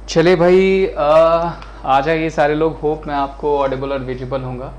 चले भाई, आ जाइए सारे लोग। होप मैं आपको ऑडिबल और विजिबल होऊंगा।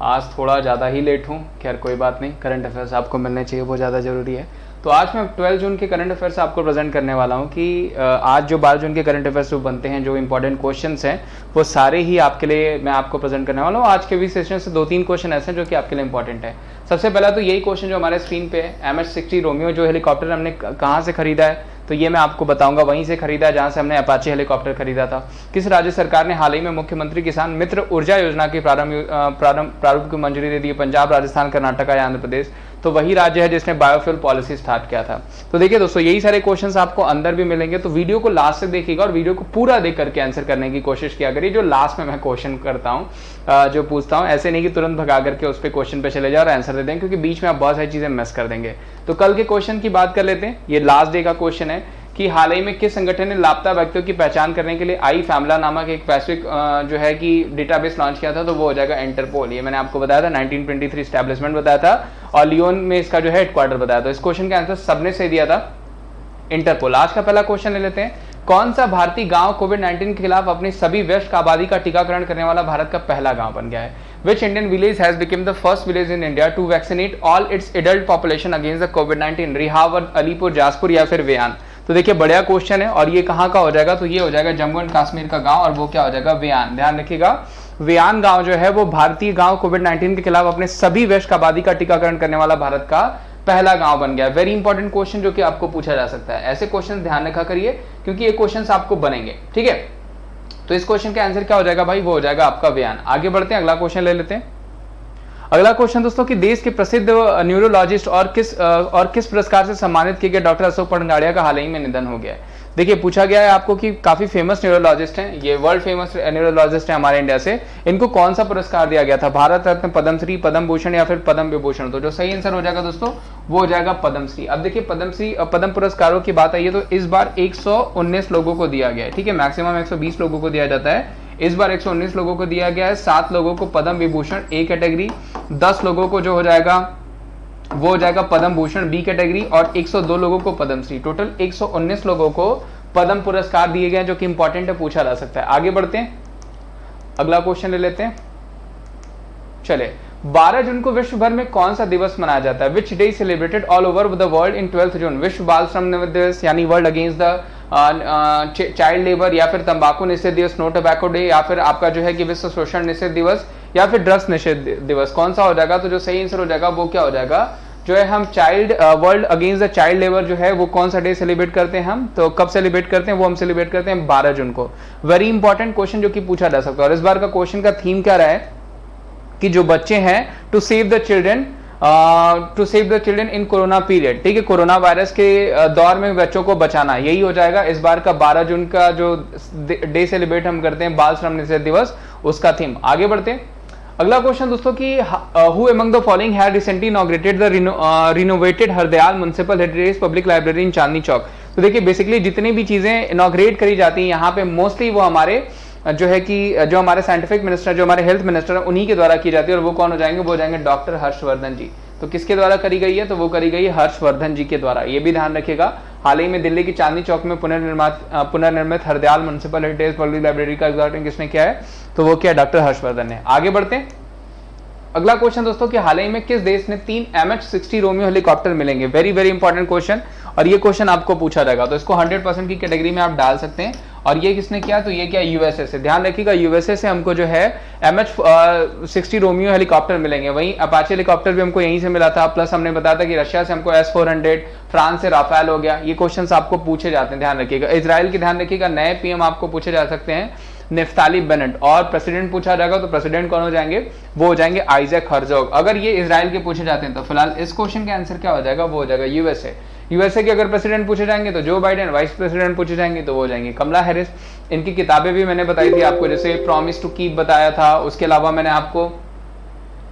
आज थोड़ा ज़्यादा ही लेट हूँ, खैर कोई बात नहीं। करंट अफेयर्स आपको मिलने चाहिए, वो ज़्यादा ज़रूरी है। तो आज मैं 12 जून के करंट अफेयर्स आपको प्रेजेंट करने वाला हूँ कि आज जो 12 जून के करंट अफेयर्स जो बनते हैं, जो इंपॉर्टेंट क्वेश्चंस हैं, वो सारे ही आपके लिए मैं आपको प्रेजेंट करने वाला हूँ। आज के भी सेशन से 2-3 क्वेश्चन ऐसे हैं जो कि आपके लिए इंपॉर्टेंट है। सबसे पहला तो यही क्वेश्चन जो हमारे स्क्रीन पे है, MH-60 रोमियो जो हेलीकॉप्टर हमने कहाँ से खरीदा है, तो ये मैं आपको बताऊंगा। वहीं से खरीदा है जहां से हमने अपाचे हेलीकॉप्टर खरीदा था। किस राज्य सरकार ने हाल ही में मुख्यमंत्री किसान मित्र ऊर्जा योजना के प्रारूप की मंजूरी दे दी? पंजाब, राजस्थान, कर्नाटक या आंध्र प्रदेश? तो वही राज्य है जिसने बायोफ्यूल पॉलिसी स्टार्ट किया था। तो देखिए दोस्तों, यही सारे क्वेश्चंस आपको अंदर भी मिलेंगे, तो वीडियो को लास्ट से देखिएगा और वीडियो को पूरा देख करके आंसर करने की कोशिश किया करिए। जो लास्ट में मैं क्वेश्चन करता हूँ, जो पूछता हूँ, ऐसे नहीं कि तुरंत भगा करके उस पर क्वेश्चन पे चले जाओ और आंसर दे दें, क्योंकि बीच में आप बहुत सारी चीजें मिस कर देंगे। तो कल के क्वेश्चन की बात कर लेते हैं। ये लास्ट डे का क्वेश्चन है कि हाल ही में किस संगठन ने लापता व्यक्तियों की पहचान करने के लिए आई फैमिला नामक एक वैश्विक जो है कि डेटाबेस लॉन्च किया था? तो वो हो जाएगा इंटरपोल। ये मैंने आपको बताया था, 1923 स्टैब्लिशमेंट बताया था और लियोन में इसका जो है हेडक्वार्टर बताया था। इस क्वेश्चन का आंसर सबने सही दिया था, इंटरपोल। आज का पहला क्वेश्चन ले लेते हैं। कौन सा भारतीय गांव कोविड-19 के खिलाफ अपनी सभी वयस्क आबादी का टीकाकरण करने वाला भारत का पहला गांव बन गया है? Which Indian village has become the first village in India to vaccinate all its adult population against the COVID-19? रिहावर, Alipur, जासपुर या फिर वेयान? तो देखिए बढ़िया क्वेश्चन है और ये कहाँ का हो जाएगा? तो ये हो जाएगा जम्मू एंड कश्मीर का गांव और वो क्या हो जाएगा? वेयान। ध्यान रखिएगा, वेयान गांव जो है वो भारतीय गांव कोविड-19 के खिलाफ अपने सभी वयस्क आबादी का टीकाकरण करने वाला भारत का पहला गांव बन गया। वेरी इंपॉर्टेंट क्वेश्चन जो कि आपको पूछा जा सकता है। ऐसे क्वेश्चन ध्यान रखा करिए क्योंकि ये क्वेश्चन आपको बनेंगे, ठीक है। तो इस क्वेश्चन का आंसर क्या हो जाएगा भाई? वो हो जाएगा आपका वेयान। आगे बढ़ते हैं, अगला क्वेश्चन ले लेते हैं। अगला क्वेश्चन दोस्तों कि देश के प्रसिद्ध न्यूरोलॉजिस्ट और किस पुरस्कार से सम्मानित किए गए डॉक्टर अशोक पढ़ाड़िया का हाल ही में निधन हो गया है? देखिए पूछा गया है आपको कि काफी फेमस न्यूरोलॉजिस्ट हैं, ये वर्ल्ड फेमस न्यूरोलॉजिस्ट हैं हमारे इंडिया से। इनको कौन सा पुरस्कार दिया गया था? भारत रत्न, पद्मश्री, पद्म भूषण या फिर पद्म विभूषण? तो जो सही आंसर हो जाएगा दोस्तों वो हो जाएगा पद्मश्री। अब देखिए पद्म पुरस्कारों की बात आई है तो इस बार 119 लोगों को दिया गया है, ठीक है। मैक्सिमम 120 लोगों को दिया जाता है, इस बार 119 लोगों को दिया गया है। 7 लोगों को पद्म विभूषण ए कैटेगरी, 10 लोगों को जो हो जाएगा वो हो जाएगा पद्म भूषण बी कैटेगरी और 102 लोगों को पद्मश्री। टोटल 119 लोगों को पद्म पुरस्कार दिए गए जो कि इंपॉर्टेंट है, पूछा जा सकता है। आगे बढ़ते हैं, अगला क्वेश्चन ले लेते हैं। चले, 12 जून को विश्व भर में कौन सा दिवस मनाया जाता है? Which day celebrated all over the world in 12 जून? विश्व बाल श्रम दिवस यानी world against the child labour, या फिर तंबाकू निषेध दिवस, नो टोबैको डे, या फिर आपका जो है कि विश्व शोषण निषेध दिवस, या फिर ड्रग्स निषेध दिवस? कौन सा हो जाएगा? तो जो सही आंसर हो जाएगा वो क्या हो जाएगा? जो है हम world against the child labour जो है वो कौन सा डे सेलिब्रेट करते हैं हम? तो कब सेलिब्रेट करते हैं? वो हम सेलिब्रेट करते हैं 12 जून को। वेरी इंपॉर्टेंट क्वेश्चन जो कि पूछा जा सकता है। और इस बार का क्वेश्चन का थीम क्या रहा है कि जो बच्चे हैं to save the children in corona period, ठीक है। कोरोना वायरस के दौर में बच्चों को बचाना, यही हो जाएगा इस बार का 12 जून का जो डे सेलिब्रेट हम करते हैं, बाल श्रम निषेध दिवस, उसका थीम। आगे बढ़ते हैं, अगला क्वेश्चन दोस्तों कि who among the following had recently inaugurated the renovated Hardayal municipal heritage public library in Chandni Chowk? तो देखिए बेसिकली जितनी भी चीजें इनॉग्रेट करी जाती हैं यहाँ पे मोस्टली वो हमारे जो है कि जो हमारे साइंटिफिक मिनिस्टर, जो हमारे हेल्थ मिनिस्टर है, उन्हीं के द्वारा की जाती है। और वो कौन हो जाएंगे? वो हो जाएंगे डॉक्टर हर्षवर्धन जी। तो किसके द्वारा करी गई है? तो वो करी गई है हर्षवर्धन जी के द्वारा। ये भी ध्यान रखिएगा। हाल ही में दिल्ली की चांदनी चौक में पुनर्निर्मित Hardayal municipal heritage public library का उद्घाटन किसने किया है? तो वो क्या? डॉक्टर हर्षवर्धन ने। आगे बढ़ते हैं, अगला क्वेश्चन दोस्तों कि हाल ही में किस देश ने 3 MH-60 रोमियो हेलीकॉप्टर मिलेंगे? वेरी वेरी इंपॉर्टेंट क्वेश्चन और ये क्वेश्चन आपको पूछा जाएगा, तो इसको 100% की कैटेगरी में आप डाल सकते हैं। और ये किसने किया? तो ये क्या? यूएसए से। ध्यान रखिएगा, यूएसए से हमको जो है MH-60 रोमियो हेलीकॉप्टर मिलेंगे। वहीं अपाचे हेलीकॉप्टर भी हमको यहीं से मिला था, प्लस हमने बताया था कि रशिया से हमको S-400, फ्रांस से राफेल हो गया। ये क्वेश्चंस आपको पूछे जाते हैं, ध्यान रखिएगा। इजराइल की ध्यान रखिएगा, नए पीएम आपको पूछे जा सकते हैं, नेफ्ताली बेनेट। और प्रेसिडेंट पूछा जाएगा तो प्रेसिडेंट कौन हो जाएंगे? वो हो जाएंगे आइजैक हर्जोग। अगर ये इजराइल के पूछे जाते हैं तो फिलहाल इस क्वेश्चन का आंसर क्या हो जाएगा? वो हो जाएगा यूएसए। यूएसए के अगर प्रेसिडेंट पूछे जाएंगे तो जो बाइडेन, वाइस प्रेसिडेंट पूछे जाएंगे तो वो हो जाएंगे कमला हैरिस। इनकी किताबें भी मैंने बताई थी आपको, जैसे प्रॉमिस टू कीप बताया था, उसके अलावा मैंने आपको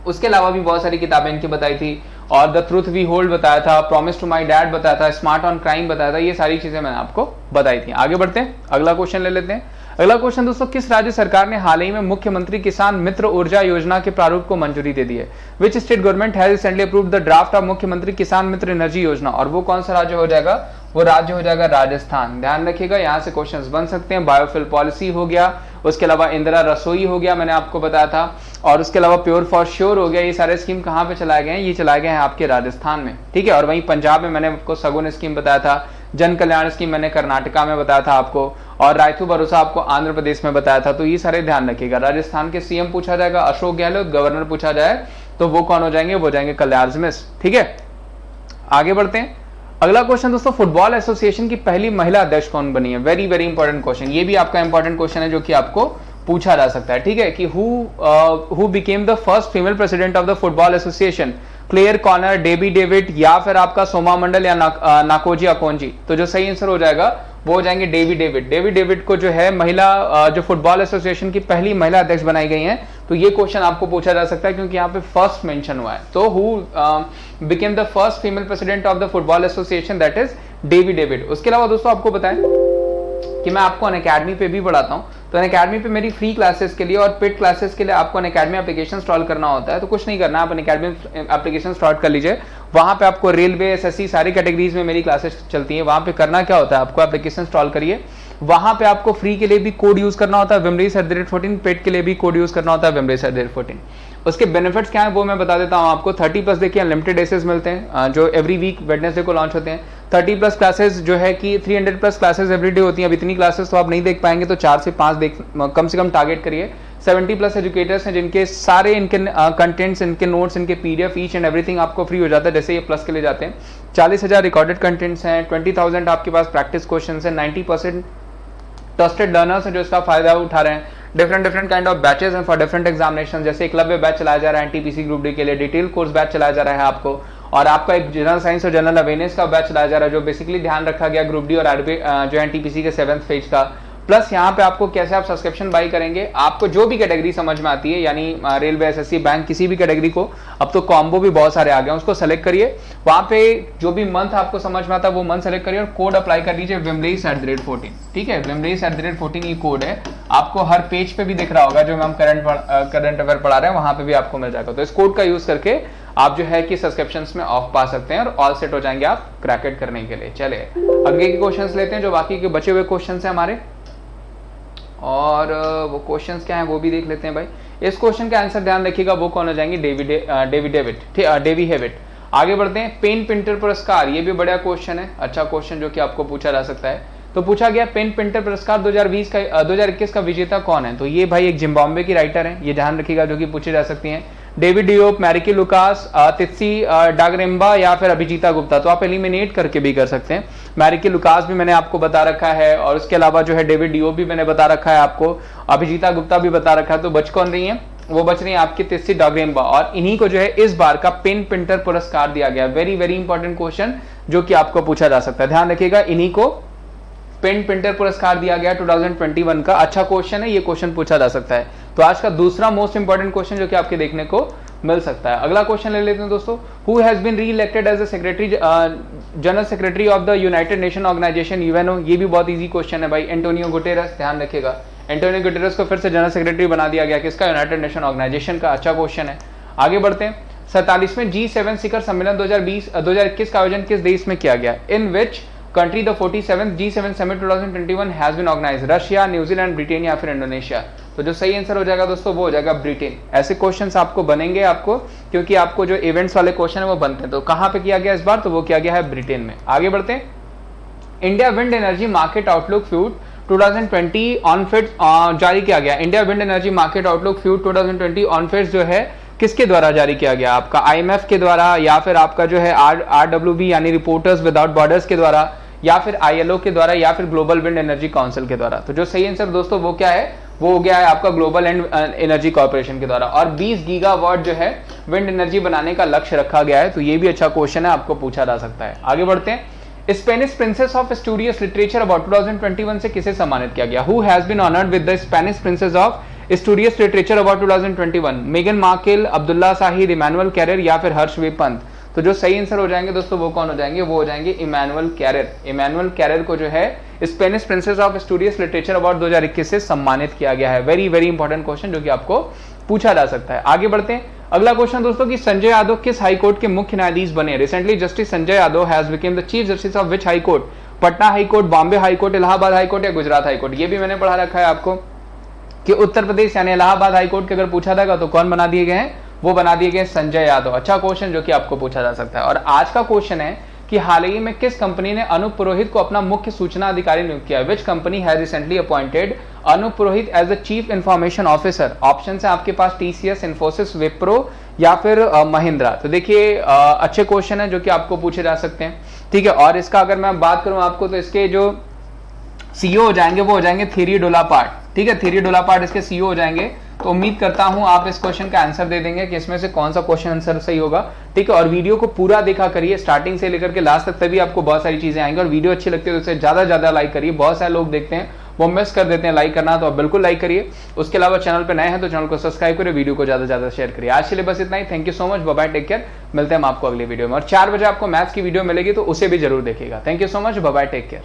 उसके अलावा भी बहुत सारी किताबें इनकी बताई थी, और द ट्रूथ वी होल्ड बताया था, प्रॉमिस टू माय डैड बताया था, स्मार्ट ऑन क्राइम बताया था। ये सारी चीजें मैंने आपको बताई थी। आगे बढ़ते हैं, अगला क्वेश्चन ले लेते हैं। अगला क्वेश्चन दोस्तों, किस राज्य सरकार ने हाल ही में मुख्यमंत्री किसान मित्र ऊर्जा योजना के प्रारूप को मंजूरी दे दी है? Which state government has recently approved the draft of मुख्यमंत्री किसान मित्र एनर्जी योजना? और वो कौन सा राज्य हो जाएगा? वो राज्य हो जाएगा राजस्थान। ध्यान रखिएगा, यहाँ से क्वेश्चंस बन सकते हैं। बायोफिल पॉलिसी हो गया, उसके अलावा इंदिरा रसोई हो गया, मैंने आपको बताया था, और उसके अलावा प्योर फॉर श्योर हो गया। ये सारे स्कीम कहाँ पे चलाए गए हैं? ये चलाए गए हैं आपके राजस्थान में, ठीक है। और वहीं पंजाब में मैंने आपको सगुन स्कीम बताया था, जन कल्याण स्कीम मैंने कर्नाटका में बताया था आपको, और रायतू भरोसा आपको आंध्र प्रदेश में बताया था। तो ये सारे ध्यान रखिएगा। राजस्थान के सीएम पूछा जाएगा अशोक गहलोत, गवर्नर पूछा जाए तो वो कौन हो जाएंगे? वो जाएंगे कल्याण मिश्र, ठीक है। आगे बढ़ते हैं। अगला क्वेश्चन दोस्तों, फुटबॉल एसोसिएशन की पहली महिला अध्यक्ष कौन बनी है? वेरी वेरी इंपॉर्टेंट क्वेश्चन, ये भी आपका इंपॉर्टेंट क्वेश्चन है जो कि आपको पूछा जा सकता है, ठीक है, कि who became the first female president of the football association? Clare Connor, Debbie David, या फिर आपका सोमा मंडल, या नाकोजी अकोंजी? तो जो सही आंसर हो जाएगा वो हो जाएंगे डेवी डेविड। डेवी डेविड को जो है महिला जो फुटबॉल एसोसिएशन की पहली महिला अध्यक्ष बनाई गई हैं। तो ये क्वेश्चन आपको पूछा जा सकता है क्योंकि यहाँ पे फर्स्ट मेंशन हुआ है। तो who became the first female president of the football association? That is Davy David. उसके अलावा दोस्तों आपको बताएं कि मैं आपको अनअकैडमी पे भी पढ़ाता हूँ। तो अनअकैडमी पे मेरी फ्री क्लासेस के लिए और पेड क्लासेस के लिए आपको अनअकैडमी एप्लीकेशन इंस्टॉल करना होता है। तो कुछ नहीं करना, आप अनअकैडमी एप्लीकेशन इंस्टॉल कर लीजिए। वहाँ पे आपको रेलवे, एसएससी सारी कैटेगरीज में मेरी क्लासेस चलती है। वहाँ पे करना क्या होता है, आपको एप्लीकेशन इंस्टॉल करिए, वहाँ पे आपको फ्री के लिए भी कोड यूज करना होता है wimrees@14, पेड के लिए भी कोड यूज करना होता है wimrees@14। उसके बेनिफिट्स क्या है वो मैं बता देता हूँ आपको। 30+ देखिए अनलिमिटेड एसेस मिलते हैं जो एवरी वीक वेडनेसडे को लॉन्च होते हैं। 30+ क्लासेस जो है कि 300+ क्लासेस एवरीडे होती हैं। अब इतनी क्लासेस तो आप नहीं देख पाएंगे, तो 4 से 5 कम से कम टारगेट करिए। 70+ एजुकेटर्स हैं जिनके सारे इनके कंटेंट्स, इनके नोट्स, इनके पीडीएफ ईच एंड एवरीथिंग आपको फ्री हो जाता है जैसे ये प्लस के लिए जाते हैं। 40,000 रिकॉर्डेड कंटेंट्स हैं, 20,000 आपके पास प्रैक्टिस क्वेश्चन है, 90% ट्रस्टेड लर्नर्स हैं जो इसका फायदा उठा रहे हैं। डिफरेंट काइंड ऑफ बैचेस हैं फॉर डिफरेंट एग्जामिनेशन, जैसे एकलव्य बैच चलाया जा रहा है एनटीपीसी ग्रुप डी के लिए, डिटेल कोर्स बैच चलाया जा रहा है आपको, और आपका एक जनरल साइंस और जनरल अवेयरनेस का बैच चलाया जा रहा है जो बेसिकली ध्यान रखा गया ग्रुप डी और आरबी जो एनटीपीसी के 7th फेज का। प्लस यहाँ पे आपको कैसे आप सब्सक्रिप्शन बाई करेंगे, आपको जो भी कैटेगरी समझ में आती है, यानी रेलवे, एसएससी, बैंक, किसी भी कैटेगरी को, अब तो कॉम्बो भी बहुत सारे आ गए हैं, उसको सेलेक्ट करिए। वहां पे जो भी मंथ आपको समझ में आता है वो मंथ सेलेक्ट करिए और कोड अप्लाई कर दीजिए wimrees@14, ठीक है। wimrees@14 ये कोड है, आपको हर पेज पे भी दिख रहा होगा जो हम करंट अफेयर पढ़ा रहे हैं, वहां पे भी आपको मिल जाएगा। तो इस कोड का यूज करके आप जो है कि सब्सक्रिप्शंस में ऑफ पा सकते हैं और ऑल सेट हो जाएंगे आप क्रैकेट करने के लिए। चलिए आगे के क्वेश्चंस लेते हैं, जो बाकी के बचे हुए क्वेश्चंस हैं हमारे, और वो क्वेश्चंस क्या हैं वो भी देख लेते हैं भाई। इस क्वेश्चन का आंसर ध्यान रखिएगा, वो कौन हो जाएंगे? Davy Hewitt. आगे बढ़ते हैं। पेन पिंटर पुरस्कार, ये भी बड़ा क्वेश्चन है, अच्छा क्वेश्चन जो कि आपको पूछा जा सकता है। तो पूछा गया पेन पिंटर पुरस्कार 2021 का विजेता कौन है? तो ये भाई एक जिम्बाब्वे की राइटर है, ये ध्यान रखिएगा, जो कि पूछी जा सकती हैं। डेविड डियोप, मैरिकी लुकास, तित्सी डागरेम्बा, या फिर अभिजीता गुप्ता? तो आप एलिमिनेट करके भी कर सकते हैं। मैरिकी लुकास भी मैंने आपको बता रखा है, और उसके अलावा जो है डेविड डियोप भी मैंने बता रखा है आपको, अभिजीता गुप्ता भी बता रखा है। तो बच कौन रही है? वो बच रही है आपकी तित्सी डागरेम्बा, और इन्हीं को जो है इस बार का पेन पिंटर पुरस्कार दिया गया। वेरी वेरी इंपॉर्टेंट क्वेश्चन जो कि आपको पूछा जा सकता है, ध्यान रखिएगा, इन्हीं को पेन पिंटर पुरस्कार दिया गया 2021 का। अच्छा क्वेश्चन है, ये क्वेश्चन पूछा जा सकता है। तो आज का दूसरा मोस्ट इंपॉर्टेंट क्वेश्चन जो कि आपके देखने को मिल सकता है। अगला क्वेश्चन ले लेते हैं दोस्तों। Who has been re elected as general secretary of the United Nation Organisation UNO? ये भी बहुत इजी क्वेश्चन है भाई, एंटोनियो गुटेरस। ध्यान रखिएगा, एंटोनियो गुटेरस को फिर से जनरल सेक्रेटरी बना दिया गया, किसका? यूनाइटेड नेशन ऑर्गेनाइजेशन का। अच्छा क्वेश्चन है। आगे बढ़ते हैं। 47वें G7 शिखर सम्मेलन 2021 का आयोजन किस देश में किया गया? In which country the 47th G7 summit 2021 has been organised? Russia, New Zealand, Britain, या फिर इंडोनेशिया? तो जो सही आंसर हो जाएगा दोस्तों वो हो जाएगा ब्रिटेन। ऐसे क्वेश्चंस आपको बनेंगे आपको, क्योंकि आपको जो इवेंट्स वाले क्वेश्चन है वो बनते हैं। तो कहां पे किया गया इस बार? तो वो किया गया है ब्रिटेन में। आगे बढ़ते हैं। India wind energy market outlook फ्यूड 2020 ऑन फिट जारी किया गया। India wind energy market outlook फ्यूड 2020 ऑन फिट जो है किसके द्वारा जारी किया गया? आपका आईएमएफ के द्वारा, या फिर आपका जो है RWB यानी रिपोर्टर्स विदाउट बॉर्डर्स के द्वारा, या फिर ILO के द्वारा, या फिर ग्लोबल विंड एनर्जी काउंसिल के द्वारा? तो जो सही आंसर दोस्तों वो क्या है? वो हो गया है आपका ग्लोबल एनर्जी कॉर्पोरेशन के द्वारा। और 20 गीगावाट जो है विंड एनर्जी बनाने का लक्ष्य रखा गया है। तो ये भी अच्छा क्वेश्चन है, आपको पूछा जा सकता है। आगे बढ़ते हैं। Spanish princess of studious literature award 2021 से किसे सम्मानित किया गया? Who has been honoured with the Spanish princess of studious literature award 2021? मेगन Markle, Abdulla Shahid, Emmanuel Carrere, या फिर हर्षवेप पंत? तो जो सही आंसर हो जाएंगे दोस्तों वो कौन हो जाएंगे? वो हो जाएंगे इमैनुअल कैरेर। इमैनुअल कैरेर को जो है Spanish princess of studious literature award 2021 से सम्मानित किया गया है। वेरी वेरी इंपॉर्टेंट क्वेश्चन जो कि आपको पूछा जा सकता है। आगे बढ़ते हैं। अगला क्वेश्चन दोस्तों कि संजय यादव किस हाई कोर्ट के मुख्य न्यायाधीश बने? Recently justice Sanjay Yadav has became the chief justice of which high court? Patna high court, Bombay high court, Allahabad high court या गुजरात हाई कोर्ट? ये भी मैंने पढ़ा रखा है आपको कि उत्तर प्रदेश यानी इलाहाबाद हाई कोर्ट के अगर पूछा जाएगा तो कौन बना दिए गए हैं? वो बना दिए गए संजय यादव। अच्छा क्वेश्चन जो कि आपको पूछा जा सकता है। और आज का क्वेश्चन है कि हाल ही में किस कंपनी ने अनूप पुरोहित को अपना मुख्य सूचना अधिकारी नियुक्त किया? Which company has recently appointed Anup Purohit as the chief information officer? Option है आपके पास टीसीएस, इन्फोसिस, विप्रो या फिर महिंद्रा। तो देखिए अच्छे क्वेश्चन है जो कि आपको पूछे जा सकते हैं, ठीक है। और इसका अगर मैं बात करूं आपको तो इसके जो सीईओ हो जाएंगे वो हो जाएंगे थीरी डोला पार्ट, ठीक है। थीरी डोला पार्ट इसके सीईओ हो जाएंगे। तो उम्मीद करता हूं आप इस क्वेश्चन का आंसर दे देंगे कि इसमें से कौन सा क्वेश्चन आंसर सही होगा, ठीक है। और वीडियो को पूरा देखा करिए स्टार्टिंग से लेकर के लास्ट तक, तभी आपको बहुत सारी चीजें आएंगी। और वीडियो अच्छी लगती है तो इसे ज्यादा ज्यादा लाइक करिए। बहुत सारे लोग देखते हैं वो मिस कर देते हैं लाइक करना, तो आप बिल्कुल लाइक करिए। उसके अलावा चैनल पे नए हैं तो चैनल को सब्सक्राइब करिए, वीडियो को ज्यादा ज्यादा शेयर करिए। आज के लिए बस इतना ही। Thank you so much, bye bye, take care. मिलते हैं हम आपको अगली वीडियो में। और 4 बजे आपको मैथ्स की वीडियो मिलेगी तो उसे भी जरूर देखिएगा। Thank you so much, bye bye, take care.